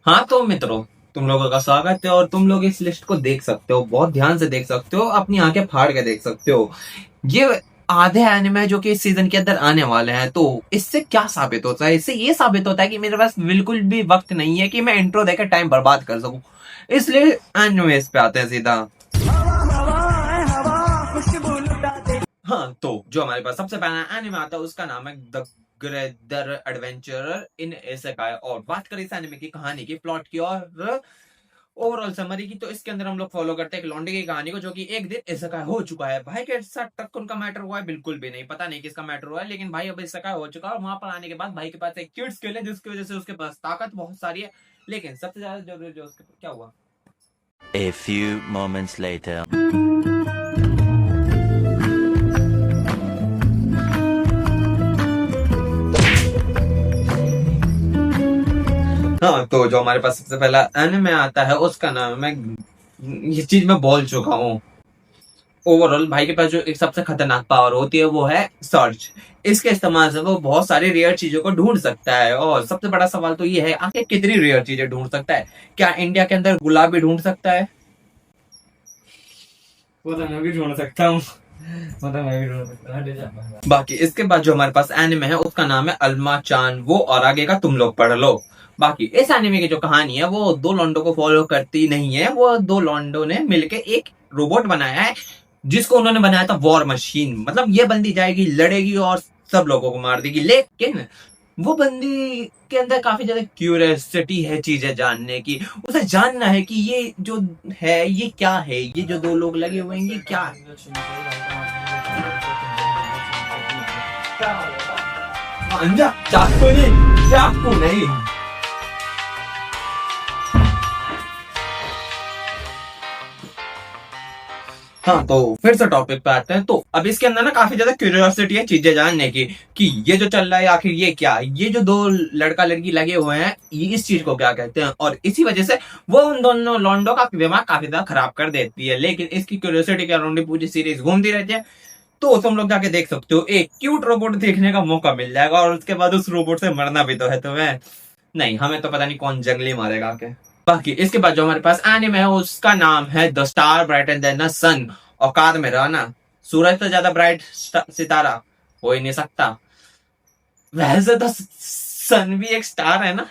हाँ तो मित्रों, तुम लोगों का स्वागत है और तुम लोग इस लिस्ट को देख सकते हो, बहुत ध्यान से देख सकते हो, अपनी आंखें फाड़ के देख सकते हो। ये आधे एनिमे जो कि इस सीजन के अंदर आने वाले हैं, तो इससे क्या साबित होता है? इससे ये साबित होता है कि मेरे पास बिल्कुल भी वक्त नहीं है कि मैं इंट्रो देकर टाइम बर्बाद कर सकूं। इसलिए एनिमेस पे आते हैं सीधा। हाँ तो जो हमारे पास सबसे पहला एनिमे आता है उसका नाम है the greater adventurer in isekai. और बात करें इस एनिमे की कहानी की, प्लॉट की और ओवरऑल समरी की, तो इसके अंदर हम लोग फॉलो करते हैं एक लौंडे की कहानी को जो कि एक दिन इसेकाई हो चुका है। भाई के साथ तक उनका मैटर हुआ है बिल्कुल भी नहीं, पता नहीं किसका मैटर हुआ है, लेकिन भाई अब इसेकाई हो चुका है। और वहां पर आने के बाद भाई के पास एक क्यूट स्किल है जिसकी वजह से उसके पास ताकत बहुत सारी है। लेकिन सबसे ज्यादा जरूरी जो उसके क्या हुआ। A few moments later. हाँ तो जो हमारे पास सबसे पहला एनिमे आता है उसका नाम है, ये चीज मैं बोल चुका हूँ। ओवरऑल भाई के पास जो एक सबसे खतरनाक पावर होती है वो है सर्च। इसके इस्तेमाल से वो बहुत सारी रेयर चीजों को ढूंढ सकता है। और सबसे बड़ा सवाल तो ये है, आखिर कितनी रेयर चीजें ढूंढ सकता है? क्या इंडिया के अंदर गुलाब भी ढूंढ सकता है? वो तो मैं भी ढूंढ सकता हूँ। वो तो मैं भी ढूंढ सकता हूँ। बाकी इसके बाद जो हमारे पास एनिमे है उसका नाम है अल्मा चान वो, और आगे का तुम लोग पढ़ लो। बाकी इस एनिमे की जो कहानी है वो दो लॉन्डो को फॉलो करती नहीं है। वो दो लॉन्डो ने मिलके एक रोबोट बनाया है जिसको उन्होंने बनाया था वॉर मशीन। मतलब ये बंदी जाएगी, लड़ेगी और सब लोगों को मार देगी। लेकिन वो बंदी के अंदर काफी ज्यादा क्यूरियोसिटी है चीजें जानने की। उसे जानना है कि ये जो है ये क्या है, ये जो दो लोग लगे हुए हैं ये क्या है। अंजा चाकू नहीं, चाकू नहीं। हाँ तो फिर से टॉपिक पे आते हैं। तो अब इसके अंदर ना काफी ज्यादा क्यूरियोसिटी है चीजें जानने की कि ये जो चल रहा है आखिर ये क्या, ये जो दो लड़का लड़की लगे हुए हैं ये इस चीज को क्या कहते हैं। और इसी वजह से वो उन दोनों लॉन्डो का दिमाग काफी ज्यादा खराब कर देती है। लेकिन इसकी क्यूरियोसिटी के अराउंड पूरी सीरीज घूमती रहती है। तो तुम लोग जाके देख सकते हो, एक क्यूट रोबोट देखने का मौका मिल जाएगा और उसके बाद उस रोबोट से मरना भी तो है तुम्हें। नहीं, हमें तो पता नहीं कौन जंगली मारेगा आके। बाकी इसके बाद जो हमारे पास एनिमे है उसका नाम है the star brighter than the sun. औकात में रहना, सूरज से ज्यादा ब्राइट सितारा हो ही नहीं सकता। वैसे तो सन भी एक स्टार है ना,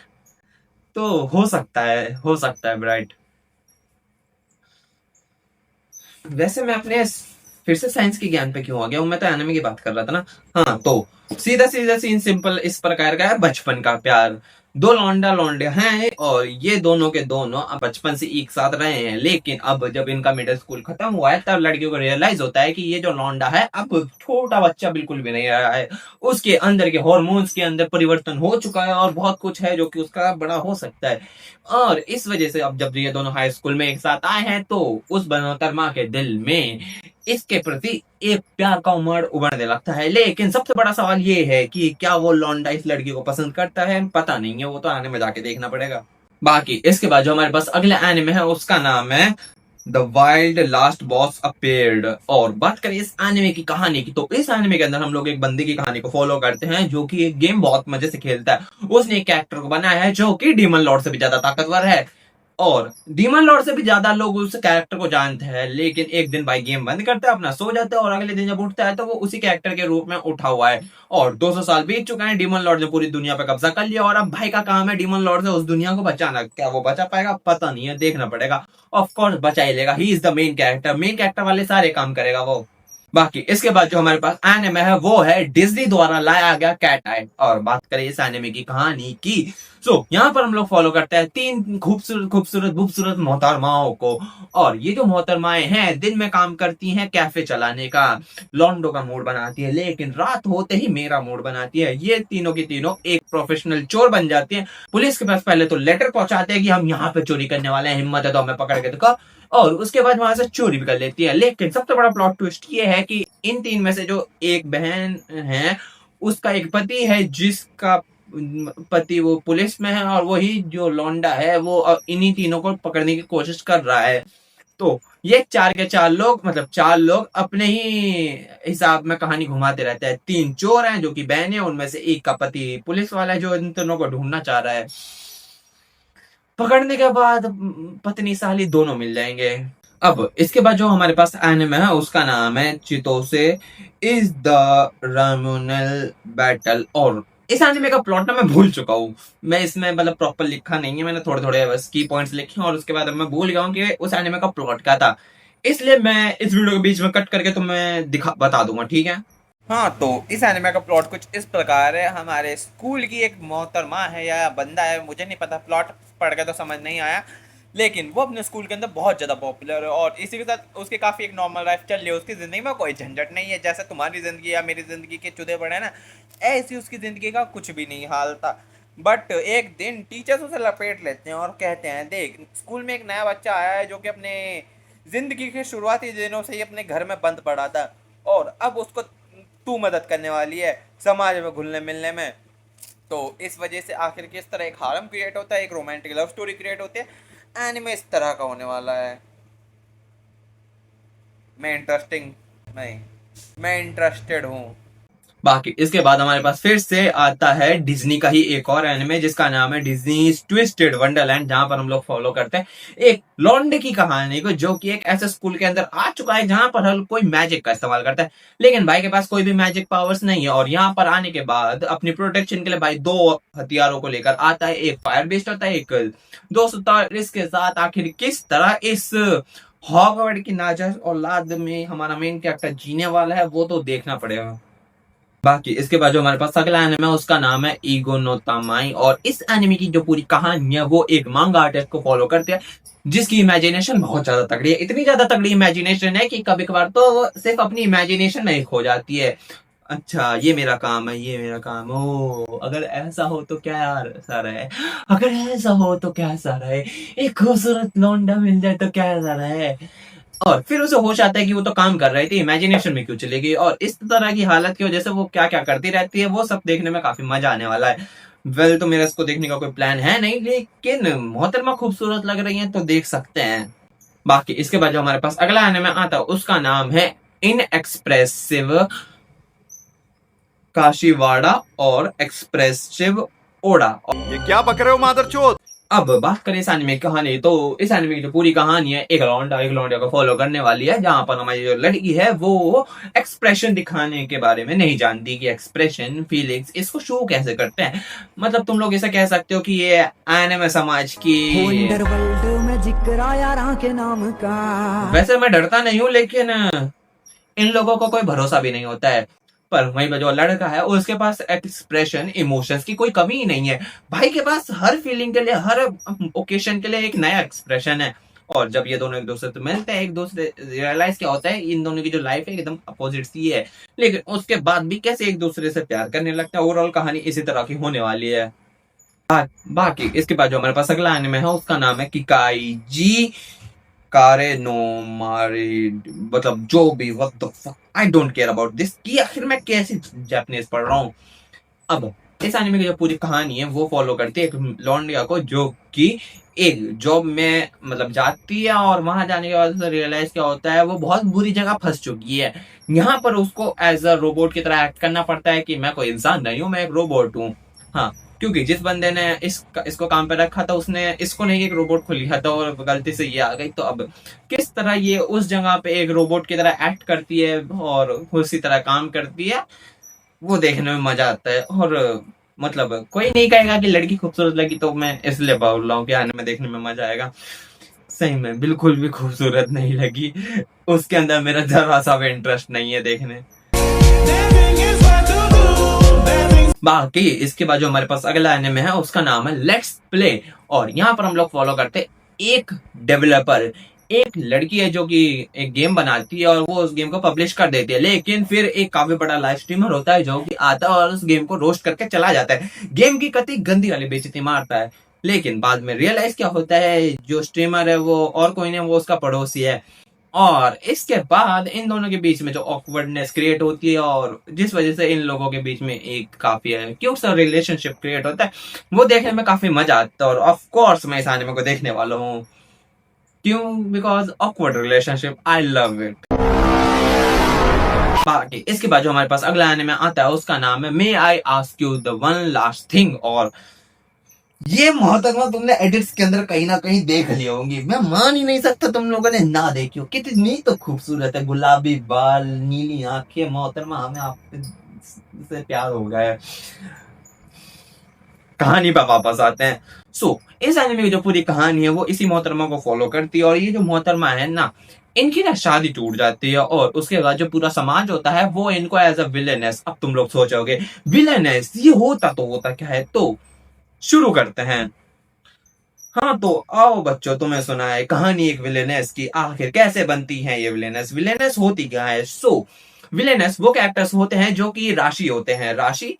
तो हो सकता है, हो सकता है ब्राइट। वैसे मैं अपने फिर से साइंस के ज्ञान पे क्यों आ गया हूं? मैं तो एनिमे की बात कर रहा था ना। हाँ तो सीधा सीधा सीन सिंपल इस प्रकार का है, बचपन का प्यार। दो लौंडा लौंडे हैं और ये दोनों के दोनों अब बचपन से एक साथ रहे हैं। लेकिन अब जब इनका मिडिल स्कूल खत्म हुआ है तब लड़कियों को रियलाइज होता है कि ये जो लौंडा है अब छोटा बच्चा बिल्कुल भी नहीं रहा है। उसके अंदर के हॉर्मोन्स के अंदर परिवर्तन हो चुका है और बहुत कुछ है जो कि उसका बड़ा हो सकता है। और इस वजह से अब जब ये दोनों हाई स्कूल में एक साथ आए हैं तो उस बनोतरमा के दिल में इसके प्रति एक प्यार का उमड़ उभरने लगता है। लेकिन सबसे बड़ा सवाल ये है कि क्या वो लौंडा इस लड़की को पसंद करता है? पता नहीं है, वो तो आने में जाके देखना पड़ेगा। बाकी इसके बाद जो हमारे पास अगला एनिमे है उसका नाम है the wild last boss appeared. और बात करें इस एनिमे की कहानी की, तो इस एनिमे के अंदर हम लोग एक बंदे की कहानी को फॉलो करते हैं जो कि एक गेम बहुत मजे से खेलता है। उसने एक कैरेक्टर को बनाया है जो कि डीमन लॉर्ड से भी ज्यादा ताकतवर है और डीमन लॉर्ड से भी ज्यादा लोग उस कैरेक्टर को जानते हैं। लेकिन एक दिन भाई गेम बंद करता है, अपना सो जाता है और अगले दिन जब उठता है तो वो उसी कैरेक्टर के रूप में उठा हुआ है। और 200 साल बीत चुके हैं, डीमन लॉर्ड ने पूरी दुनिया पे कब्जा कर लिया और अब भाई का काम है डीमन लॉर्ड से उस दुनिया को बचाना। क्या वो बचा पाएगा? पता नहीं है, देखना पड़ेगा। ऑफ कोर्स बचा ही लेगा, he is the main character, main character वाले सारे काम करेगा वो। बाकी इसके बाद जो हमारे पास एनिमे है वो है डिज्नी द्वारा लाया गया कैट आई। और बात करें इस एनिमे की कहानी की, यहाँ पर हम लोग फॉलो करते हैं तीन खूबसूरत खूबसूरत खूबसूरत मोहतरमाओं को। और ये जो मोहतरमाएं हैं दिन में काम करती हैं कैफे चलाने का, लॉन्डो का मूड बनाती है, लेकिन रात होते ही मेरा मूड बनाती है। ये तीनों की तीनों एक प्रोफेशनल चोर बन जाती हैं। पुलिस के पास पहले तो लेटर पहुंचाते हैं कि हम यहाँ पे चोरी करने वाले हैं, हिम्मत है तो हमें पकड़ के दिखाओ। और उसके बाद वहां से चोरी भी कर लेती है। लेकिन सबसे बड़ा प्लॉट ट्विस्ट ये है कि इन तीन में से जो एक बहन है उसका एक पति है जिसका पति वो पुलिस में है और वही जो लौंडा है वो इन्हीं तीनों को पकड़ने की कोशिश कर रहा है। तो ये चार के चार लोग, मतलब चार लोग अपने ही हिसाब में कहानी घुमाते रहते हैं। तीन चोर हैं जो कि बहन है, उनमें से एक का पति पुलिस वाला है जो इन तीनों को ढूंढना चाह रहा है। पकड़ने के बाद पत्नी साली दोनों मिल जाएंगे। अब इसके बाद जो हमारे पास एनिमे है उसका नाम है चितोसे इज द रामुनल बैटल। और इस एनिमे का प्लॉट ना मैं भूल चुका हूँ, मैं इसमें मतलब प्रॉपर लिखा नहीं है, मैंने थोड़े थोड़े बस की पॉइंट्स लिखे और उसके बाद मैं भूल गया हूँ कि उस एनिमे का प्लॉट क्या था, इसलिए मैं इस वीडियो के बीच में कट करके तुम्हें दिखा बता दूंगा, ठीक है। हाँ, तो इस एनिमे का प्लॉट कुछ इस प्रकार है। हमारे स्कूल की एक मोहतरमा है या बंदा है, मुझे नहीं पता, प्लॉट पढ़ के तो समझ नहीं आया, लेकिन वो अपने स्कूल के अंदर बहुत ज़्यादा पॉपुलर है और इसी के साथ उसकी काफ़ी एक नॉर्मल लाइफ चल रही है। उसकी ज़िंदगी में कोई झंझट नहीं है, जैसे तुम्हारी ज़िंदगी या मेरी ज़िंदगी के चुदे पड़े ना, ऐसी उसकी ज़िंदगी का कुछ भी नहीं हाल था। बट एक दिन टीचर्स उसे लपेट लेते हैं और कहते हैं, देख स्कूल में एक नया बच्चा आया है जो कि अपने ज़िंदगी के शुरुआती दिनों से ही अपने घर में बंद पड़ा था और अब उसको तू मदद करने वाली है समाज में घुलने मिलने में। तो इस वजह से आखिर किस तरह एक हारम क्रिएट होता है, एक रोमांटिक लव स्टोरी क्रिएट होती है, एनिमे इस तरह का होने वाला है। मैं इंटरेस्टेड हूँ। बाकी इसके बाद हमारे पास फिर से आता है डिज्नी का ही एक और एनिमे जिसका नाम है डिज्नी ट्विस्टेड वंडरलैंड, जहां पर हम लोग फॉलो करते हैं एक लौंडे की कहानी को जो कि एक ऐसे स्कूल के अंदर आ चुका है जहां पर हर कोई मैजिक का इस्तेमाल करता है, लेकिन भाई के पास कोई भी मैजिक पावर्स नहीं है और यहाँ पर आने के बाद अपनी प्रोटेक्शन के लिए भाई दो हथियारों को लेकर आता है, एक फायर बेस्ड होता है, एक दोस्त होता है। इसके साथ आखिर किस तरह इस हॉगवर्ड की नाजायज औलाद में हमारा मेन कैरेक्टर जीने वाला है वो तो देखना पड़ेगा। बाकी इसके बाद जो हमारे पास अगला एनिमे है उसका नाम है ईगो नो तामाई और इस एनिमे की जो पूरी कहानी है वो एक मांगा आर्टिस्ट को फॉलो करते हैं जिसकी इमेजिनेशन बहुत ज्यादा तगड़ी है, इतनी ज्यादा तगड़ी इमेजिनेशन है कि कभी कभार तो वो सिर्फ अपनी इमेजिनेशन में ही खो जाती है। अच्छा ये मेरा काम है, ये मेरा काम, ओ अगर ऐसा हो तो क्या यार सारा है, अगर ऐसा हो तो क्या सारा है, एक खूबसूरत लौंडा मिल जाए तो क्या सारा है। और फिर उसे होश आता है कि वो तो काम कर रही थी, इमेजिनेशन में क्यों चली गई और इस तरह की हालत की वजह से वो क्या क्या करती रहती है, वो सब देखने में काफी मजा आने वाला है। वेल तो मेरा इसको देखने का कोई प्लान है नहीं, लेकिन मोहतरमा खूबसूरत लग रही है तो देख सकते हैं। बाकी इसके बाद जो हमारे पास अगला एनिमे आता है उसका नाम है इनएक्सप्रेसिव काशीवाड़ा और एक्सप्रेसिव ओडा। ये क्या बक रहे हो मादरचोद। अब बात करें इस एनिमे की कहानी, तो इस एनिमे की जो पूरी कहानी है एक लौंडा को फॉलो करने वाली है, जहां पर हमारी जो लड़की है वो एक्सप्रेशन दिखाने के बारे में नहीं जानती कि एक्सप्रेशन फीलिंग्स इसको शो कैसे करते हैं। मतलब तुम लोग ऐसा कह सकते हो कि ये एनिमे समाज की, में जिक्र आया राह के नाम का। वैसे मैं डरता नहीं हूँ लेकिन इन लोगों को कोई भरोसा भी नहीं होता है। पर वहीं पर जो लड़का है उसके पास एक्सप्रेशन इमोशंस की कोई कमी ही नहीं है, भाई के पास हर फीलिंग के लिए हर ओकेशन के लिए एक नया एक्सप्रेशन है। और जब ये दोनों एक दूसरे से मिलते हैं, एक दूसरे रियलाइज क्या होता है इन दोनों की जो लाइफ है एकदम अपोजिट सी है, लेकिन उसके बाद भी कैसे एक दूसरे से प्यार करने लगते हैं। ओवरऑल कहानी इसी तरह की होने वाली है। बाकी इसके बाद जो हमारे पास अगला एनिमे है उसका नाम है किकाई जी कारे नो मारिड, मतलब जो भी what the fuck I don't care about this कि आखिर मैं कैसे जापानीज पढ़ रहा हूँ। अब इस एनिमे की जो पूरी कहानी है वो फॉलो करती है एक लौंडिया को जो कि एक जॉब में मतलब जाती है और वहां जाने के बाद रियलाइज क्या होता है वो बहुत बुरी जगह फंस चुकी है। यहाँ पर उसको एज अ रोबोट की तरह एक्ट करना पड़ता है कि मैं कोई इंसान नहीं हूँ, मैं एक रोबोट हूँ। हाँ, क्योंकि जिस बंदे ने इसको काम पे रखा था उसने इसको नहीं एक रोबोट को लिया था और गलती से ये आ गई, तो अब किस तरह ये उस जगह पे एक रोबोट की तरह एक्ट करती है और उसी तरह काम करती है, वो देखने में मजा आता है। और मतलब कोई नहीं कहेगा कि लड़की खूबसूरत लगी, तो मैं इसलिए बोल रहा हूँ कि आने में देखने में मजा आएगा। सही में बिल्कुल भी खूबसूरत नहीं लगी, उसके अंदर मेरा जरा सा भी इंटरेस्ट नहीं है देखने। बाकी इसके बाद जो हमारे पास अगला एनिमे है उसका नाम है लेट्स प्ले और यहाँ पर हम लोग फॉलो करते एक डेवलपर, एक लड़की है जो कि एक गेम बनाती है और वो उस गेम को पब्लिश कर देती है, लेकिन फिर एक काफी बड़ा लाइव स्ट्रीमर होता है जो कि आता है और उस गेम को रोस्ट करके चला जाता है, गेम की कति गंदी वाली बेइज्जती मारता है। लेकिन बाद में रियलाइज क्या होता है जो स्ट्रीमर है वो और कोई नहीं, वो उसका पड़ोसी है। और इसके बाद इन दोनों के बीच में जो ऑकवर्डनेस क्रिएट होती है और जिस वजह से इन लोगों के बीच में एक काफी क्यूट सा रिलेशनशिप क्रिएट होता है, वो देखने में काफी मजा आता है। और ऑफ कोर्स मैं इस एनिमे को देखने वाला हूँ, क्यों? Because awkward relationship, I love it. बाकी इसके बाद जो हमारे पास अगला एनिमे आता है उसका नाम है may I ask you the one last thing और ये मोहतरमा तुमने एडिट्स के अंदर कहीं ना कहीं देख ली होंगी, मैं मान ही नहीं सकता तुम लोगों ने ना देखी हो। कितनी तो खूबसूरत है, गुलाबी बाल, नीली आंखें, मोहतरमा हमें आपसे प्यार हो गया है। कहानी पर वापस आते हैं। इस एनिमे की जो पूरी कहानी है वो इसी मोहतरमा को फॉलो करती है, और ये जो मोहतरमा है ना, इनकी ना शादी टूट जाती है, और उसके बाद जो पूरा समाज होता है वो इनको एज अ विलेनेस, अब तुम लोग सोचोगे विलेनेस ये होता क्या है, तो शुरू करते हैं। हाँ तो आओ बच्चों, तुम्हें सुना है कहानी एक विलेनेस की, आखिर कैसे बनती है ये विलेनेस, विलेनेस होती क्या है। विलेनेस वो कैरेक्टर्स होते हैं जो कि राशि होते हैं। राशि,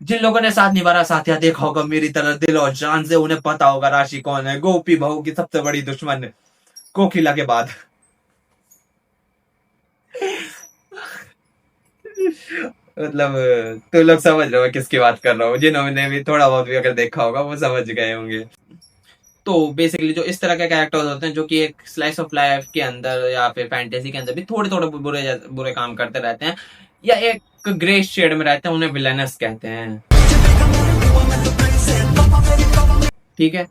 जिन लोगों ने साथ निभाना साथिया देखा होगा मेरी तरह दिल और जान से, उन्हें पता होगा राशि कौन है। गोपी बहू की सबसे बड़ी दुश्मन कोकिला के बाद। मतलब तुम लोग समझ रहे हो मैं किसकी बात कर रहा हूँ, जिन्होंने भी थोड़ा बहुत भी अगर देखा होगा वो समझ गए होंगे। तो बेसिकली जो इस तरह के कैरेक्टर्स होते हैं जो कि एक स्लाइस ऑफ लाइफ के अंदर या फिर फैंटेसी के अंदर भी थोड़े थोड़े बुरे काम करते रहते हैं, या एक ग्रे शेड में रहते हैं, उन्हें विलेनस कहते हैं। ठीक है,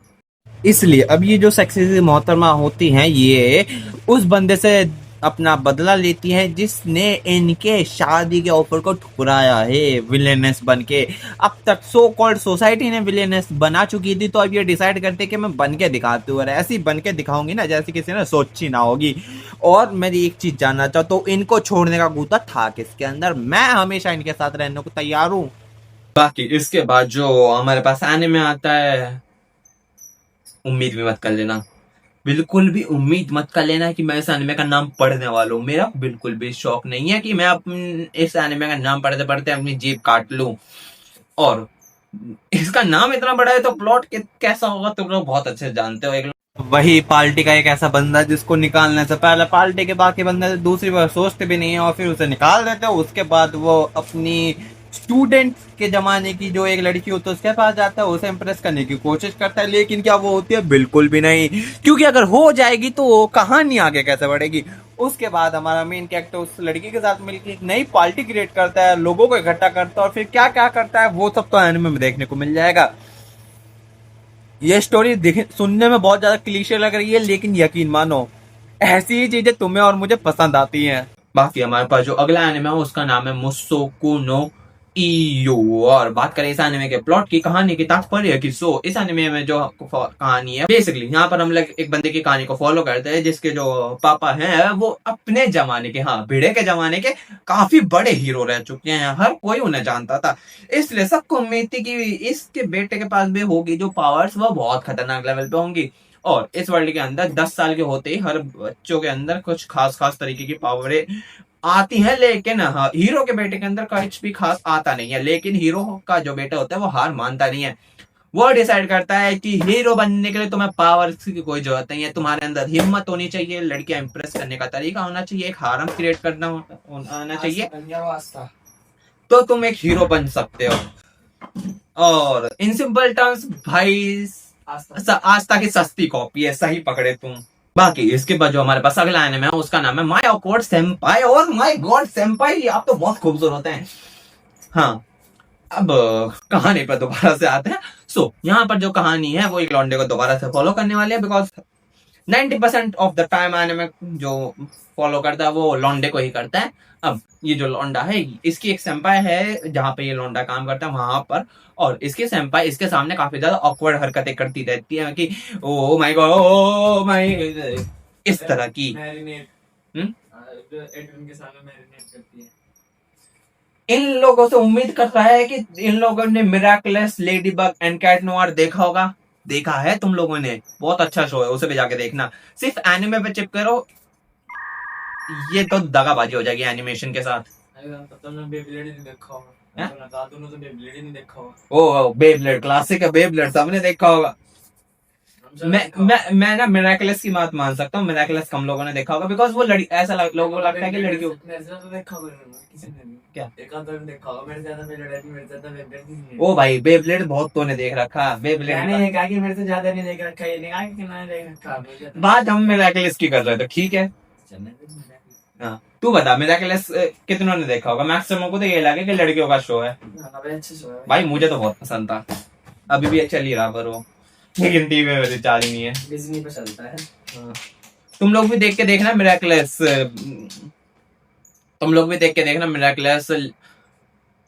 इसलिए अब ये जो सेक्सी मोहतरमा होती हैं ये उस बंदे से अपना बदला लेती हैं जिसने इनके शादी के ऑफर को ठुकराया है विलेनेस बन के। अब तक सो कॉल्ड सोसाइटी ने विलेनेस बना चुकी थी, तो अब ये डिसाइड करते कि मैं बन के दिखाती हूँ, ऐसी बन के दिखाऊंगी ना जैसे किसी ने सोची ना होगी। और मेरी एक चीज जानना चाहता हूँ, इनको छोड़ने का गुस्सा था किसके अंदर? मैं हमेशा इनके साथ रहने को तैयार हूँ। बाकी इसके बाद जो हमारे पास एनिमे आता है, उम्मीद भी मत कर लेना, बिल्कुल भी उम्मीद मत कर लेना कि मैं इस एनिमे का नाम पढ़ने वाला हूँ। मेरा बिल्कुल भी शौक नहीं है कि मैं इस एनिमे का नाम पढ़ते पढ़ते अपनी जीभ काट लूं। और इसका नाम इतना बड़ा है तो प्लॉट कैसा होगा तुम लोग बहुत अच्छे से जानते हो। एक वही पार्टी का एक ऐसा बंदा जिसको निकालने से पहले पार्टी के बाकी बंदे दूसरी बार सोचते भी नहीं है, और फिर उसे निकाल देते हो। उसके बाद वो अपनी स्टूडेंट के जमाने की जो एक लड़की होती है उसके पास जाता है, उसे इम्प्रेस करने की कोशिश करता है, लेकिन क्या वो होती है? बिल्कुल भी नहीं, क्योंकि अगर हो जाएगी तो कहानी आगे कैसे बढ़ेगी। उसके बाद हमारा मेन कैरेक्टर उस लड़की के साथ मिलकर एक नई पार्टी क्रिएट करता है, लोगों को इकट्ठा करता है, और फिर क्या क्या करता है वो सब तो एनिमे में देखने को मिल जाएगा। ये स्टोरी सुनने में बहुत ज्यादा क्लीशे लग रही है, लेकिन यकीन मानो ऐसी ही चीजें तुम्हें और मुझे पसंद आती हैं। बाकी हमारे पास जो अगला एनिमे है उसका नाम है मुसोकु नो ईयू। और बात करें इस एनिमे के प्लॉट की, कहानी की तात्पर्य की, इस एनिमे में जो कहानी है बेसिकली यहाँ पर हम लोग एक बंदे की कहानी को फॉलो करते हैं जिसके जो पापा हैं वो अपने जमाने के, हाँ भिड़े के जमाने के काफी बड़े हीरो रह चुके हैं, हर कोई उन्हें जानता था। इसलिए सबको उम्मीद थी कि इसके बेटे के पास भी होगी जो पावर्स वो बहुत खतरनाक लेवल पे होंगी। और इस वर्ल्ड के अंदर 10 साल के होते ही हर बच्चों के अंदर कुछ खास खास तरीके की पावरें आती है, लेकिन हाँ हीरो के बेटे के अंदर कुछ भी खास आता नहीं है। लेकिन हीरो का जो बेटा होता है वो हार मानता नहीं है, वो डिसाइड करता है कि हीरो बनने के लिए तुम्हें पावर्स की कोई जरूरत नहीं है, तुम्हारे अंदर हिम्मत होनी चाहिए, लड़कियां इंप्रेस करने का तरीका होना चाहिए, एक हारम क्रिएट करना आना चाहिए, तो तुम एक हीरो बन सकते हो। और इन सिंपल टर्म्स भाई आस्था की सस्ती कॉपी है, सही पकड़े तुम। बाकी इसके बाद जो हमारे पास अगला एनिमे है उसका नाम है माय ऑकवर्ड सेंपाई। और माय गॉड सेंपाई, आप तो बहुत खूबसूरत होते हैं। हाँ अब कहानी पर दोबारा से आते हैं। यहाँ पर जो कहानी है वो एक लौंडे को दोबारा से फॉलो करने वाले हैं, because 90% of the time anime जो फॉलो करता है वो लौंडे को ही करता है। अब ये जो लौंडा है इसकी एक सेंपाई है जहाँ पे ये लौंडा काम करता है वहां पर, और इसकी सेंपाई इसके सामने काफी ज्यादा ऑकवर्ड हरकतें करती रहती है कि oh my God, oh my, इस तरह की इन लोगों से उम्मीद करता है कि इन लोगों ने Miraculous Ladybug and Cat Noir देखा होगा। देखा है तुम लोगों ने? बहुत अच्छा शो है, उसे भी जाके देखना। सिर्फ एनिमे पे चिप करो, ये तो दगाबाजी हो जाएगी एनिमेशन के साथ। ओ बेब्लेड क्लासिक है, बेब्लेड सबने देखा होगा। मैं ना मिराकुलस की बात मान सकता हूँ, मिराकुलस कम लोगों ने देखा होगा, बिकॉज वो ऐसा लोगों को लगता है कि लड़कियों क्या ओ भाई बेब्लेड बहुत तो ने देख रखा, बेब्लेड मेरे से ज्यादा नहीं देख रखा, ये नहीं देख रखा। बात हम मिराकुलस की कर रहे थे, ठीक है। हाँ तू बता मिराकुलस कितनों ने देखा होगा? मैक्सिमम को तो ये लगे कि लड़कियों का शो है। भाई मुझे तो बहुत पसंद था। अभी भी चल ही रहा पर वो, लेकिन टीवी में रिचार्ज नहीं है। डिज्नी पे चलता है। हाँ। तुम लोग भी देख के देखना मिराकलेस, तुम लोग भी देख के देखना मिराकलेस।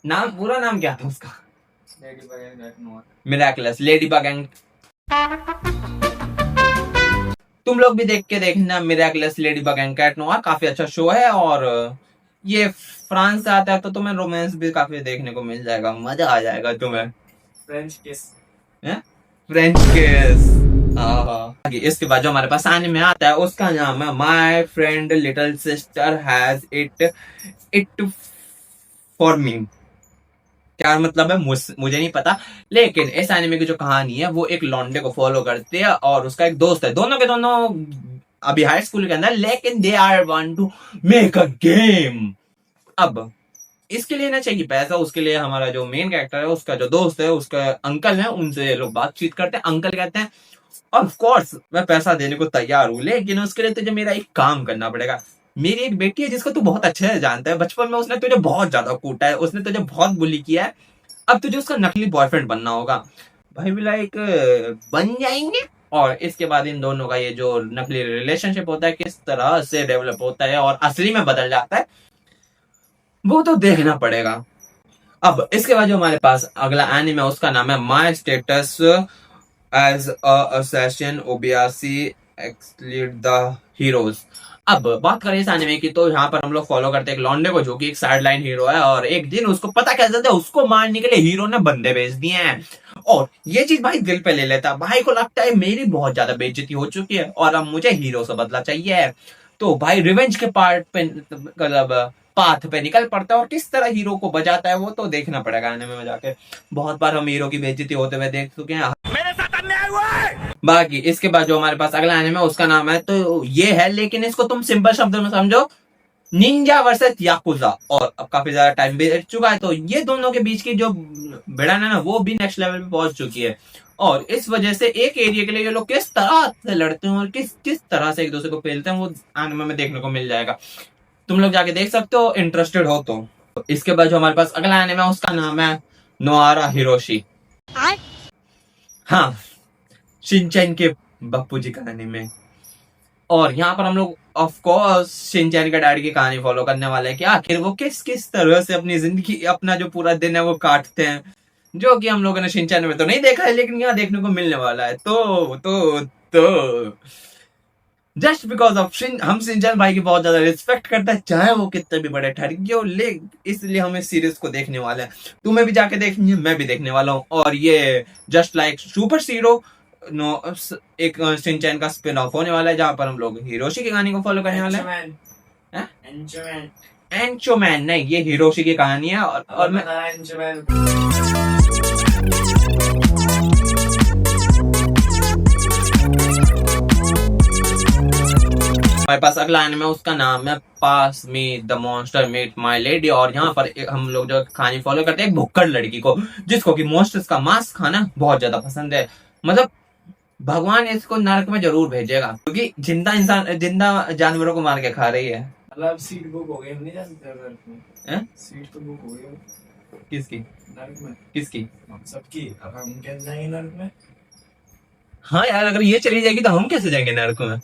नाम, पूरा नाम क्या था उसका? लेडी बग एंड कैट नोआ। मिराकलेस लेडी बग एंड, तुम लोग भी देख के देखना मिराकलेस लेडी बग एंड कैट नोआ, काफी अच्छा शो है। और ये फ्रांस से आता है तो तुम्हें रोमांस भी काफी देखने को मिल जाएगा, मजा आ जाएगा तुम्हें। फ्रेंच किस। फ्रेंच किस। आगे इसके बाद जो हमारे पास आने में आता है उसका नाम है my friend little sister has it for me. क्या मतलब है मुझे नहीं पता, लेकिन इस एनिमे की जो कहानी है वो एक लॉन्डे को फॉलो करती है और उसका एक दोस्त है। दोनों के दोनों अभी हाई स्कूल के अंदर, लेकिन they are want to make a game. अब इसके लिए ना चाहिए पैसा, उसके लिए हमारा जो मेन कैरेक्टर है उसका जो दोस्त है, उसका अंकल है, उनसे ये लोग बातचीत करते हैं। अंकल कहते हैं ऑफ कोर्स मैं पैसा देने को तैयार हूँ, लेकिन उसके लिए तुझे मेरा एक काम करना पड़ेगा। मेरी एक बेटी है जिसको तू बहुत अच्छे से जानता है, बचपन में उसने तुझे बहुत ज्यादा कूटा है, उसने तुझे बहुत बुली किया है, अब तुझे उसका नकली बॉयफ्रेंड बनना होगा। भाई भी लाइक बन जाएंगे। और इसके बाद इन दोनों का ये जो नकली रिलेशनशिप होता है किस तरह से डेवलप होता है और असली में बदल जाता है वो तो देखना पड़ेगा। अब इसके बाद जो हमारे पास अगला एनिमे उसका नाम है my status as a assassin obviously exceeds the heroes. अब बात करें इस एनिमे की तो यहाँ पर हम लोग फॉलो करते हैं एक लॉन्डे को जो कि एक साइड लाइन हीरो है, और एक दिन उसको पता क्या चलता है उसको मारने के लिए हीरो ने बंदे भेज दिए हैं। और ये चीज भाई दिल पे ले लेता है, भाई को लगता है मेरी बहुत ज्यादा बेइज्जती हो चुकी है और अब मुझे हीरो से बदला चाहिए। तो भाई रिवेंज के पार्ट पे मतलब पाथ पे निकल पड़ता है, और किस तरह हीरो को बजाता है वो तो देखना पड़ेगा एनिमे में जाके। बहुत बार हम हीरो की बेइज्जती होते हुए देख चुके हैं, मेरे साथ अन्याय हुआ है। बाकी इसके बाद जो हमारे पास अगला एनिमे उसका नाम है तो ये है, लेकिन इसको तुम सिंपल शब्द में समझो, निंजा वर्सेस याकुजा। और अब काफी ज्यादा टाइम बीत चुका है तो ये दोनों के बीच की जो भिड़न है ना वो भी नेक्स्ट लेवल पे पहुंच चुकी है, और इस वजह से एक एरिया के लिए ये लोग किस तरह से लड़ते हैं और किस तरह से एक दूसरे को पेलते हैं वो एनिमे में देखने को मिल जाएगा। तुम लोग जाके देख सकते हो इंटरेस्टेड हो तो। इसके बाद जो हमारे पास अगला एनिमे उसका नाम है नोआरा हिरोशी। हाँ, शिनचैन के बप्पू जी का एनिमे। और यहाँ पर हम लोग ऑफ कोर्स शिनचैन का डैडी की कहानी फॉलो करने वाले हैं कि आखिर वो किस तरह से अपनी जिंदगी, अपना जो पूरा दिन है वो काटते हैं, जो कि हम लोगों ने शिनचैन में तो नहीं देखा है लेकिन यहाँ देखने को मिलने वाला है। तो जस्ट बिकॉज ऑफ हम शिनचैन भाई की बहुत ज्यादा रिस्पेक्ट करते हैं, चाहे वो कितने भी बड़े ठरकी हो, इसलिए हम इस सीरीज को देखने वाले हैं। तुम्हें भी जाके देखनी है, मैं भी देखने वाला हूँ। और ये जस्ट लाइक सुपर हीरो एक शिनचैन का स्पिन ऑफ होने वाला है जहां पर हम लोग हिरोशी की कहानी को फॉलो करने वाले हैं। एंचोमैन नहीं, ये हिरोशी की कहानी है। और मैं हमारे पास अगला एनिमे उसका नाम है pass me the monster meat my lady. और यहाँ पर हम लोग जो कहानी फॉलो करते हैं एक भुक्कड़ लड़की को, जिसको कि मॉन्स्टर्स का मांस खाना बहुत ज्यादा पसंद है। मतलब भगवान इसको नरक में जरूर भेजेगा क्योंकि जिंदा जानवरों को मार के खा रही है। मतलब सीट बुक हो गई, हम नहीं जा सकते नरक में। सीट तो बुक हो गई। किसकी? नरक में। किसकी? सबकी। अब हम कैसे जाएंगे नरक में? हाँ यार, अगर ये चली जाएगी तो हम कैसे जाएंगे नरक में?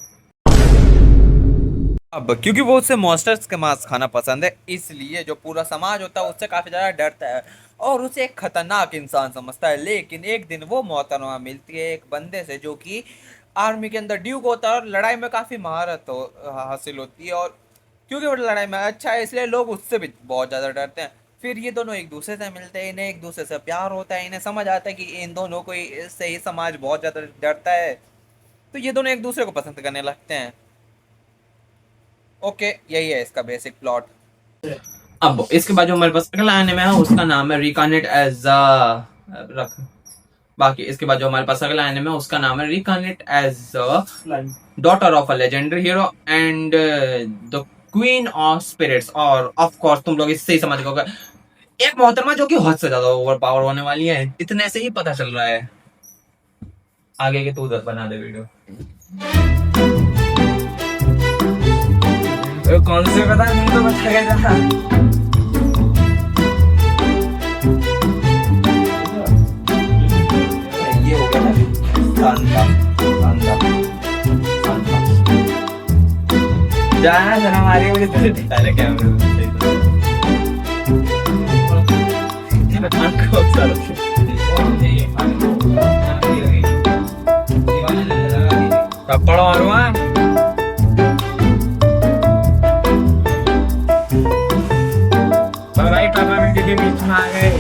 अब क्योंकि वो उससे मॉन्स्टर्स के मांस खाना पसंद है, इसलिए जो पूरा समाज होता है उससे काफी ज्यादा डरता है और उसे एक खतरनाक इंसान समझता है। लेकिन एक दिन वो मोहतरमा मिलती है एक बंदे से जो कि आर्मी के अंदर ड्यूक होता है और लड़ाई में काफी महारत हासिल होती है, और क्योंकि वो लड़ाई में अच्छा है इसलिए लोग उससे भी बहुत ज्यादा डरते हैं। फिर ये दोनों एक दूसरे से मिलते हैं, इन्हें एक दूसरे से प्यार होता है, इन्हें समझ आता है कि इन दोनों को इससे ही समाज बहुत ज्यादा डरता है, तो ये दोनों एक दूसरे को पसंद करने लगते हैं। ओके, यही है इसका बेसिक प्लॉट। अब इसके बाद जो हमारे पास अगला एनिमे है उसका नाम है रिकानेट एज रख। बाकी इसके बाद जो हमारे पास अगला एनिमे है उसका नाम है reincarnated as daughter of a legendary hero and the queen of spirits. और ऑफ कोर्स तुम लोग इससे ही समझ गए एक मोहतरमा जो कि हद से ज्यादा ओवर पावर होने वाली है, इतने से ही पता चल रहा है। आगे के तू बना दे वीडियो। कौन से पता नहीं तो बस लगा जाता। जाना सर हमारी वजह से पहले कैमरे थप्पड़ मारूंगा। भाई पापा में दीदी बीच में आ गए।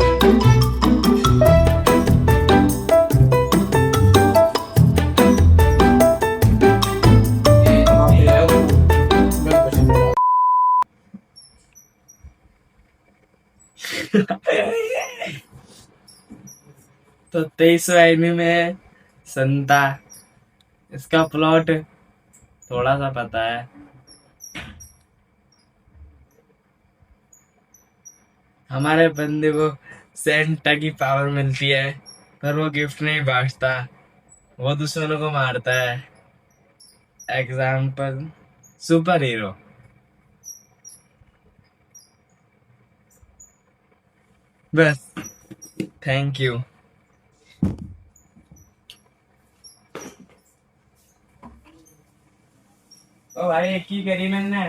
तो 23वां एनीमे में संता, इसका प्लॉट थोड़ा सा पता है। हमारे बंदे को सेंटा की पावर मिलती है पर वो गिफ्ट नहीं बांटता, वो दुश्मनों को मारता है। Example super hero. बस, थैंक यू। ओ भाई एक ही करी मैंने।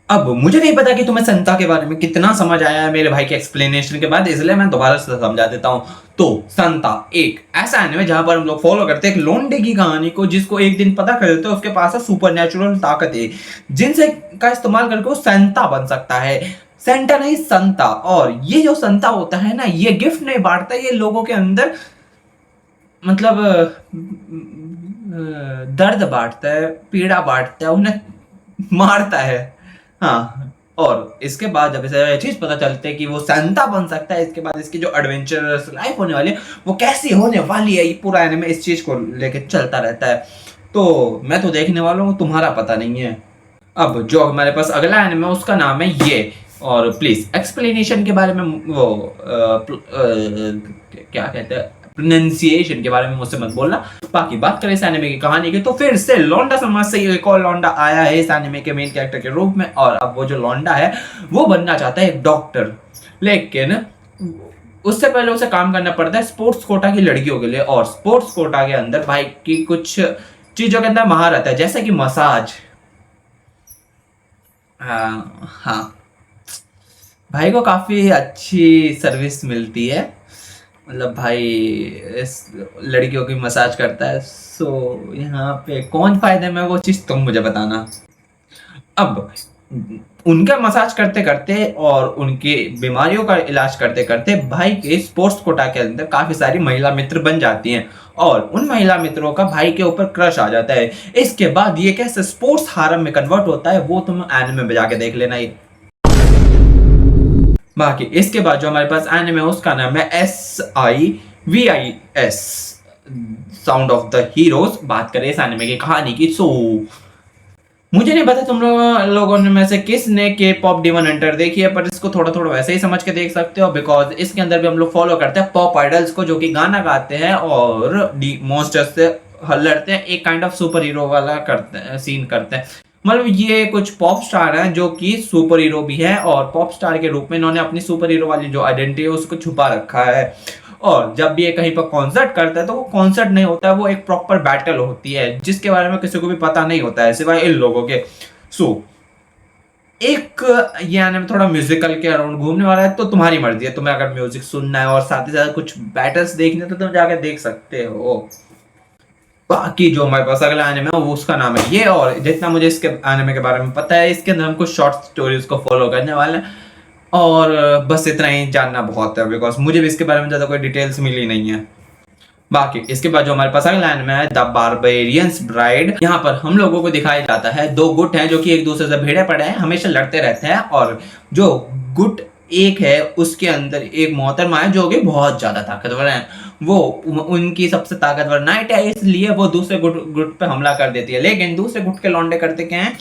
अब मुझे नहीं पता कि तुम्हें संता के बारे में कितना समझ आया है मेरे भाई के एक्सप्लेनेशन के बाद, इसलिए मैं दोबारा से समझा देता हूँ। तो संता एक ऐसा एनिमे जहां पर हम लोग फॉलो करते हैं एक लोंडे की कहानी को, जिसको एक दिन पता कर लेते हैं उसके पास सुपर नेचुरल ताकत है जिनसे का इस्तेमाल करके वो संता बन सकता है। सेंटा नहीं, संता। और ये जो संता होता है ना, ये गिफ्ट नहीं बांटता, ये लोगों के अंदर मतलब दर्द बांटता है, पीड़ा बांटता है, उन्हें मारता है। हाँ, और इसके बाद जब इसे ये चीज पता चलती है कि वो संता बन सकता है, इसके बाद इसकी जो एडवेंचरस लाइफ होने वाली है वो कैसी होने वाली है, ये पूरा एनिमे इस चीज को लेके चलता रहता है। तो मैं तो देखने वाला हूँ, तुम्हारा पता नहीं है। अब जो हमारे पास अगला एनिमे है उसका नाम है ये, और प्लीज एक्सप्लेनेशन के बारे में वो क्या कहते हैं, प्रोनाउंसिएशन के बारे में मुझसे मत बोलना। बाकी बात करें इस एनिमे की कहानी की, तो फिर से लौंडा समाज से एक और लौंडा आया है इस एनिमे के मेन कैरेक्टर के रूप में, और अब वो जो लौंडा है वो बनना चाहता है एक डॉक्टर, लेकिन उससे पहले उसे काम करना पड़ता है स्पोर्ट्स कोटा की लड़कियों के लिए। और स्पोर्ट्स कोटा के अंदर भाई की कुछ चीजों के अंदर महारत है, जैसे कि मसाज। हाँ, भाई को काफी अच्छी सर्विस मिलती है, मतलब भाई इस लड़कियों की मसाज करता है। सो यहाँ पे कौन फायदे में वो चीज तुम मुझे बताना। अब उनका मसाज करते करते और उनकी बीमारियों का इलाज करते करते भाई के स्पोर्ट्स कोटा के अंदर काफी सारी महिला मित्र बन जाती हैं, और उन महिला मित्रों का भाई के ऊपर क्रश आ जाता है। इसके बाद ये कैसे स्पोर्ट्स हारम में कन्वर्ट होता है वो तुम एनिमे में जाके देख लेना ही। बाकी इसके बाद जो हमारे पास एनिमे है उसका नाम है SIVIS, sound of the heroes. बात करें इस एनिमे की कहानी की, सो मुझे नहीं पता तुम लोगों ने में से किसने के पॉप डिमन हंटर देखी है, पर इसको थोड़ा थोड़ा वैसे ही समझ के देख सकते हो, बिकॉज इसके अंदर भी हम लोग फॉलो करते हैं पॉप आइडल्स को जो कि गाना गाते हैं और मॉन्स्टर्स से लड़ते हैं, एक काइंड ऑफ सुपर हीरो वाला करते हैं, सीन करते हैं। मतलब ये कुछ पॉप स्टार हैं जो कि सुपर हीरो भी है, और पॉप स्टार के रूप में इन्होंने अपनी सुपर हीरो वाली जो आइडेंटिटी है उसको छुपा रखा है। और जब भी ये कहीं पर कॉन्सर्ट करता है तो वो कॉन्सर्ट नहीं होता है, वो एक प्रॉपर बैटल होती है जिसके बारे में किसी को भी पता नहीं होता है सिवाय इन लोगों के। सो एक ये आने में थोड़ा म्यूजिकल के अराउंड घूमने वाला है, तो तुम्हारी मर्जी है, तुम्हें अगर म्यूजिक सुनना है और साथ ही साथ कुछ बैटल्स देखने तो तुम जाके देख सकते हो। बाकी जो हमारे पास अगला एनिमे है वो उसका नाम है ये, और जितना मुझे इसके एनिमे के बारे में पता है इसके अंदर हम कुछ शॉर्ट स्टोरीज को फॉलो करने वाले हैं, और बस इतना ही जानना बहुत है बिकॉज मुझे भी इसके बारे में ज्यादा कोई डिटेल्स मिली नहीं है। बाकी इसके बाद जो हमारे पास अगला एनिमे है द बारबेरियंस ब्राइड, यहाँ पर हम लोगों को दिखाया जाता है दो गुट हैं जो कि एक दूसरे से भिड़े पड़े हैं, हमेशा लड़ते रहते हैं, और जो गुट एक है उसके अंदर एक मोहतरमा है जो कि बहुत ज्यादा ताकतवर है, वो उनकी सबसे ताकतवर नाइट है, इसलिए वो दूसरे गुट पे हमला कर देती है। लेकिन दूसरे गुट के लौंडे करते क्या है,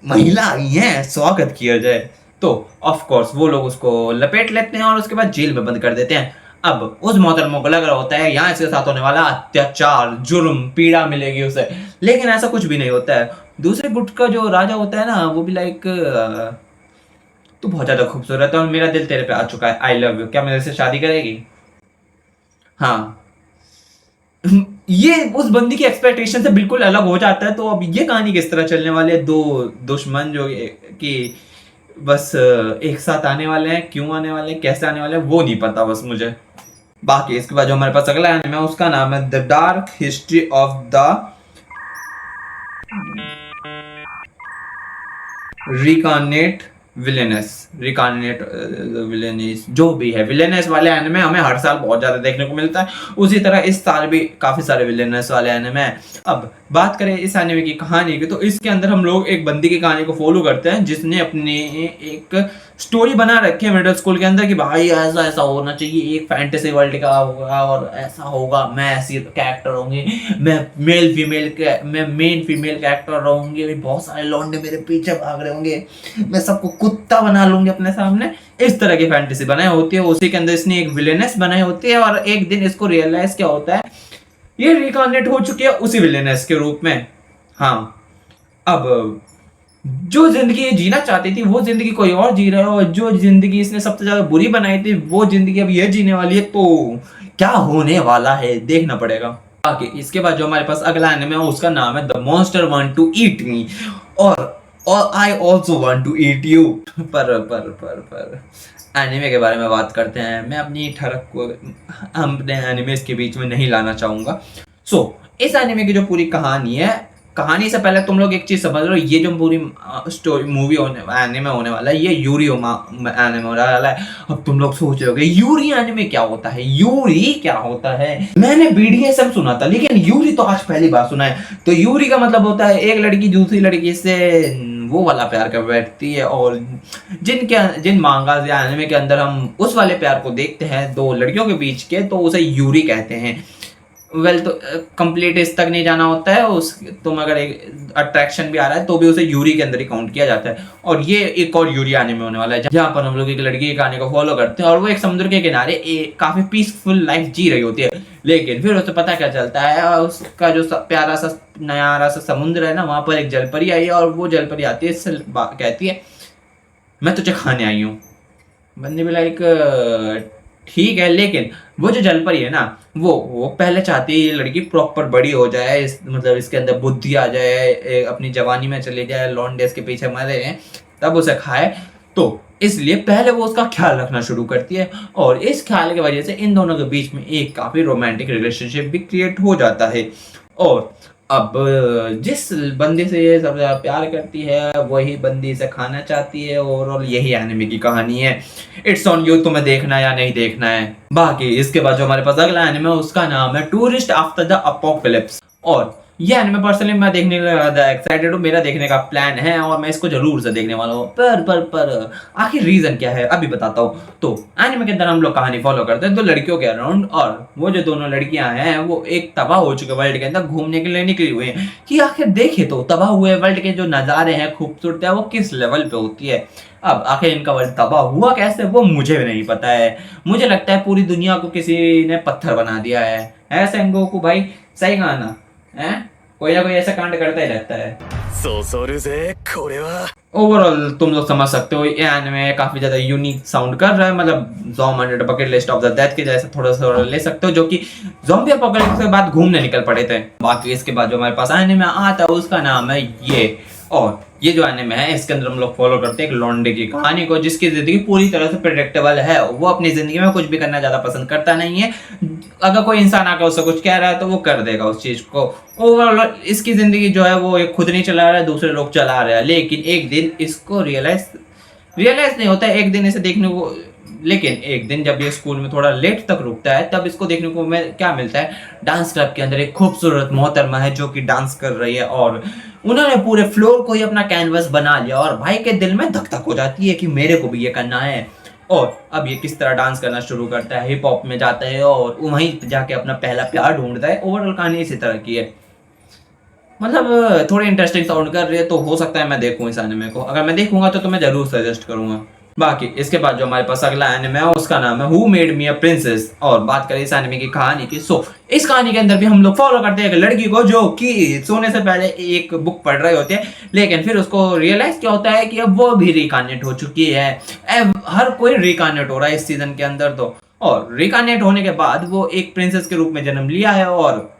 महिला आई है स्वागत किया जाए, तो ऑफ कोर्स वो लोग उसको लपेट लेते हैं और उसके बाद जेल में बंद कर देते हैं। अब उस मोहतरमा को लग रहा होता है यहाँ इसके साथ होने वाला अत्याचार, जुर्म, पीड़ा मिलेगी उसे, लेकिन ऐसा कुछ भी नहीं होता है। दूसरे गुट का जो राजा होता है ना वो भी लाइक तू बहुत ज्यादा खूबसूरत है और मेरा दिल तेरे पे आ चुका है, आई लव यू, क्या मेरे से शादी करेगी? हाँ ये उस बंदी की एक्सपेक्टेशन से बिल्कुल अलग हो जाता है। तो अब ये कहानी किस तरह चलने वाली है, दो दुश्मन जो कि बस एक साथ आने वाले हैं, क्यों आने वाले हैं, कैसे आने वाले हैं, वो नहीं पता बस मुझे। बाकी इसके बाद जो हमारे पास अगला एनिमे है उसका नाम है the dark history of the reincarnated villainess, जो भी है विलेनेस वाले एनिमे हमें हर साल बहुत ज्यादा देखने को मिलता है। उसी तरह इस साल भी काफी सारे विलेनेस वाले एनिमे हैं। अब बात करें इस एनिमे की कहानी की, तो इसके अंदर हम लोग एक बंदी की कहानी को फॉलो करते हैं जिसने अपनी एक स्टोरी बना रखी है मिडिल स्कूल के अंदर कि भाई ऐसा ऐसा होना चाहिए, एक फैंटेसी वर्ल्ड का होगा और ऐसा होगा, मैं ऐसी कैरेक्टर होंगे, मैं मेन फीमेल कैरेक्टर रहूंगी, बहुत सारे लौंडे मेरे पीछे भाग रहे होंगे, मैं सबको कुत्ता बना लूंगी अपने सामने। इस तरह की फैंटेसी बनाई होती है। उसी के अंदर इसने एक विलेनेस बनाई होती है और एक दिन इसको रियलाइज क्या होता है, ये रिकॉर्नेट हो चुकी है उसी विलेनेस के रूप में। हाँ, अब जो जिंदगी ये जीना चाहती थी वो जिंदगी कोई और जी रहा है, और जो जिंदगी इसने सबसे ज्यादा बुरी बनाई थी वो जिंदगी अब ये जीने वाली है। तो क्या होने वाला है देखना पड़ेगा। बाकी इसके बाद जो हमारे पास अगला एनिमे है उसका नाम है the monster want to eat me और I also want to eat you. पर एनिमे के बारे में बात करते हैं। मैं अपनी ठरक को अपने एनिमेस के बीच में नहीं लाना चाहूंगा। इस एनिमे की जो पूरी कहानी है, कहानी से पहले तुम लोग एक चीज समझ लो, ये जो पूरी स्टोरी मूवी एनिमे होने वाला है ये यूरी एनिमे होने वाला है। अब तुम लोग सोच रहे होगे यूरी एनिमे क्या होता है, यूरी क्या होता है। मैंने BDSM सुना था लेकिन यूरी तो आज पहली बार सुना है। तो यूरी का मतलब होता है एक लड़की दूसरी लड़की से वो वाला प्यार कर बैठती है, और जिन मांगास या एनिमे के अंदर हम उस वाले प्यार को देखते हैं दो लड़कियों के बीच के, तो उसे यूरी कहते हैं। तो कंप्लीट इस तक नहीं जाना होता है, उस तुम अगर एक अट्रैक्शन भी आ रहा है तो भी उसे यूरी के अंदर ही काउंट किया जाता है। और ये एक और यूरी एनिमे होने वाला है जहाँ पर हम लोग एक लड़की की कहानी को फॉलो करते हैं और वो एक समुद्र के किनारे काफी पीसफुल लाइफ जी रही होती है। लेकिन फिर उसे पता क्या चलता है, उसका जो प्यारा सा नयारा सा समुद्र है ना, वहां पर एक जलपरी आई है और वो जलपरी आती है, इससे कहती है मैं तुझे खाने आई हूँ। बंदी भी लाइक ठीक है, लेकिन वो जो जलपरी है ना वो पहले चाहती है लड़की प्रॉपर बड़ी हो जाए, मतलब इसके अंदर बुद्धि आ जाए, अपनी जवानी में चले जाए, लॉन्डेस के पीछे मरे हैं तब उसे खाए। तो इसलिए पहले वो उसका ख्याल रखना शुरू करती है और इस ख्याल की वजह से इन दोनों के बीच में एक काफी रोमांटिक रिलेशनशिप भी क्रिएट हो जाता है। और अब जिस बंदे से ये सबसे ज्यादा प्यार करती है वही बंदी से खाना चाहती है, और यही एनिमे की कहानी है। इट्स ऑन यू, तुम्हें देखना है या नहीं देखना है। बाकी इसके बाद जो हमारे पास अगला एनिमे उसका नाम है टूरिस्ट आफ्टर द अपोकलिप्स। और ये एनिमे पर्सनली मैं देखने के लिए ज्यादा एक्साइटेड हूँ, मेरा देखने का प्लान है और मैं इसको जरूर से देखने वाला हूँ। पर आखिर रीजन क्या है अभी बताता हूँ। तो एनिमे के अंदर हम लोग कहानी फॉलो करते हैं दो लड़कियों के अराउंड, और वो जो दोनों लड़कियां हैं वो एक तबाह हो चुके वर्ल्ड के अंदर घूमने के लिए निकली हुई हैं कि आखिर देखे तो तबाह हुए वर्ल्ड के जो नजारे हैं, खूबसूरती है, वो किस लेवल पे होती है। अब आखिर इनका वर्ल्ड तबाह हुआ कैसे वो मुझे भी नहीं पता है। मुझे लगता है पूरी दुनिया को किसी ने पत्थर बना दिया है सेंगोकू भाई, सही कहा ना है, कोई ना कोई ऐसा कांड करता ही रहता है। ओवरऑल तुम लोग समझ सकते हो ये एनिमे काफी ज्यादा यूनिक साउंड कर रहा है, मतलब zombie bucket list of the death के जैसे थोड़ा सा ले सकते हो, जो कि ज़ॉम्बी अपोकलिप्स के बाद घूमने निकल पड़े थे। बाकी इसके बाद जो हमारे पास एनिमे आता है उसका नाम है ये, और ये जो एनिमे है इसके अंदर हम लोग फॉलो करते हैं एक लौंडे की कहानी को जिसकी जिंदगी पूरी तरह से प्रेडिक्टेबल है। वो अपनी जिंदगी में कुछ भी करना ज्यादा पसंद करता नहीं है, अगर कोई इंसान आकर उससे कुछ कह रहा है तो वो कर देगा उस चीज को। ओवरऑल इसकी जिंदगी जो है वो खुद नहीं चला रहा है, दूसरे लोग चला रहे हैं। लेकिन एक दिन इसको रियलाइज नहीं होता है, एक दिन इसे देखने को, लेकिन एक दिन जब ये स्कूल में थोड़ा लेट तक रुकता है तब इसको देखने को क्या मिलता है, डांस क्लब के अंदर एक खूबसूरत मोहतरमा है जो कि डांस कर रही है और उन्होंने पूरे फ्लोर को ही अपना कैनवस बना लिया। और भाई के दिल में धक धक हो जाती है कि मेरे को भी ये करना है। और अब ये किस तरह डांस करना शुरू करता है, हिप हॉप में जाता है और वहीं जाके अपना पहला प्यार ढूंढता है। ओवरऑल कहानी इसी तरह की है, मतलब थोड़ी इंटरेस्टिंग साउंड कर रही है, तो हो सकता है मैं देखूं इस एनिमे को। अगर मैं देखूंगा तो मैं जरूर सजेस्ट करूंगा। बाकी इसके बाद जो हमारे पास अगला एनिमे है उसका नाम है who made me a princess. और बात करें इस एनिमे की कहानी की, इस कहानी के अंदर भी हम लोग फॉलो करते हैं एक लड़की को जो कि सोने से पहले एक बुक पढ़ रही होती है, लेकिन फिर उसको रियलाइज क्या होता है कि अब वो भी रिकार्नेट हो चुकी है। हर कोई रिकार्नेट हो रहा है इस सीजन के अंदर तो, और रिकार्नेट होने के बाद वो एक प्रिंसेस के रूप में जन्म लिया है और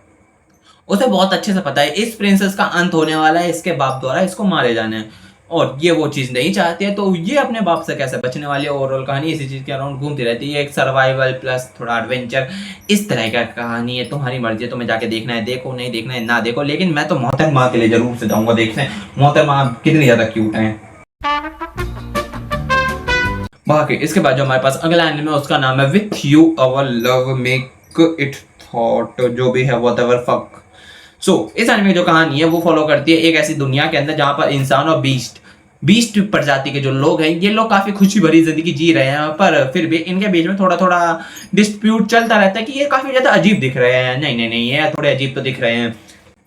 उसे बहुत अच्छे से पता है इस प्रिंसेस का अंत होने वाला है, इसके बाप द्वारा इसको मारे जाने हैं, और ये वो चीज नहीं चाहती है, तो ये अपने बाप से कैसे बचने वाली है। ओवरऑल कहानी इसी चीज के अराउंड घूमती रहती है, एक सर्वाइवल प्लस थोड़ा एडवेंचर, इस तरह का कहानी है। तुम्हारी मर्जी है, तुम्हें जाके देखना है देखो, नहीं देखना है ना देखो, लेकिन मैं तो मोहतरमा के लिए जरूर से जाऊंगा देखने। मोहतरमा कितनी ज्यादा क्यूट है। बाकी इसके बाद जो हमारे पास अगला एनिमे है उसका नाम है with you our love make it thought, जो भी है व्हाटएवर फक। सो इस एनिमे की जो कहानी है वो फॉलो करती है एक ऐसी दुनिया के अंदर जहां पर इंसान और बीस्ट प्रजाति के जो लोग हैं, ये लोग काफी खुशी भरी जिंदगी जी रहे हैं, पर फिर भी इनके बीच में थोड़ा थोड़ा डिस्प्यूट चलता रहता है कि ये काफी ज्यादा अजीब दिख रहे हैं, नहीं ये थोड़े अजीब तो दिख रहे हैं।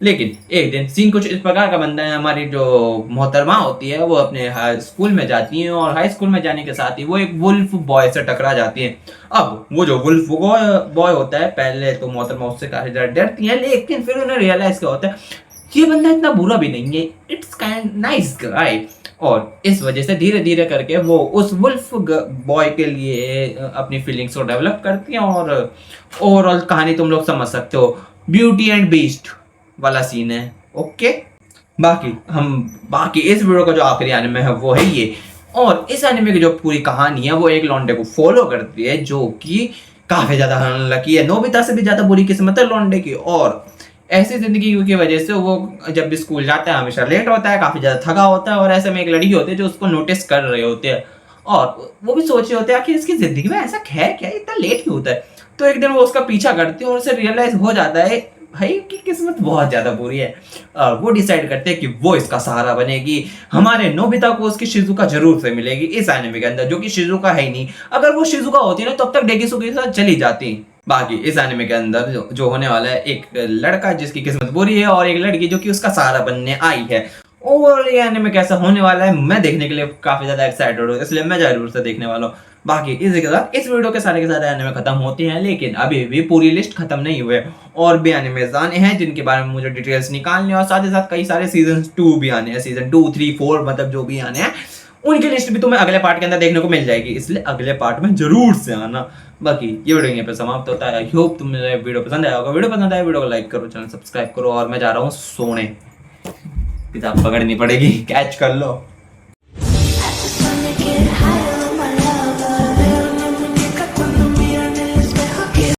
लेकिन एक दिन सीन कुछ इस प्रकार का बनता है, हमारी जो मोहतरमा होती है वो अपने हाई स्कूल में जाती है, और हाई स्कूल में जाने के साथ ही वो एक वुल्फ बॉय से टकरा जाती है। अब वो जो वुल्फ बॉय होता है, पहले तो मोहतरमा उससे काफी ज्यादा डरती है, लेकिन फिर उन्हें रियलाइज क्या होता है ये बंदा इतना बुरा भी नहीं है, इट्स काइंड नाइस गाय, और इस वजह से धीरे धीरे करके वो उस वुल्फ बॉय के लिए अपनी फीलिंग्स को डेवलप करती है। और ओवरऑल कहानी तुम लोग समझ सकते हो, ब्यूटी एंड बीस्ट वाला सीन है। ओके, बाकी इस वीडियो का जो आखिरी एनिमे है वो है ये, और इस एनिमे की जो पूरी कहानी है वो एक लौंडे को फॉलो करती है जो कि काफी ज्यादा अनलकी है, नोबिता से भी ज्यादा बुरी किस्मत है लौंडे की, और ऐसी जिंदगी की वजह से वो जब भी स्कूल जाता है हमेशा लेट होता है, काफी ज्यादा थका होता है, और ऐसे में एक लड़की होती है जो उसको नोटिस कर रहे होते हैं, और वो भी सोच रहे होते हैं कि इसकी जिंदगी में ऐसा है क्या, इतना लेट क्यों होता है। तो एक दिन वो उसका पीछा करती है और उसे रियलाइज हो जाता है भाई की किस्मत बहुत ज्यादा बुरी है। वो डिसाइड करते हैं कि वो इसका सहारा बनेगी, हमारे नोबिता को उसकी शिजुका जरूर से मिलेगी इस एनिमे के अंदर, जो कि शिजुका है ही नहीं। अगर वो शिजुका होती ना तब तक डेकिसुकी के साथ चली जाती। बाकी इस एनिमे के अंदर जो होने वाला है, एक लड़का जिसकी किस्मत बुरी है और एक लड़की जो कि उसका सहारा बनने आई है। ओवरऑल ये एनिमे कैसा होने वाला है मैं देखने के लिए काफी ज्यादा एक्साइटेड हूँ, इसलिए मैं जरूर से देखने वाला हूँ। बाकी इसी के साथ इस वीडियो के सारे एनिमे खत्म होते हैं, लेकिन अभी भी पूरी लिस्ट खत्म नहीं हुए, और भी एनिमेज आने हैं जिनके बारे में मुझे डिटेल्स निकालने, और साथ ही साथ कई सारे सीजन 2 भी आने हैं, सीजन 2, 3, 4 मतलब जो भी आने हैं उनकी लिस्ट भी तुम्हें अगले पार्ट के अंदर देखने को मिल जाएगी, इसलिए अगले पार्ट में जरूर से आना। बाकी ये वीडियो यहीं पे समाप्त होता है। आई होप तुम्हें वीडियो पसंद आया होगा। वीडियो पसंद आया वीडियो को लाइक करो, चैनल सब्सक्राइब करो, और मैं जा रहा हूँ सोने, किताब पकड़नी पड़ेगी, कैच कर लो।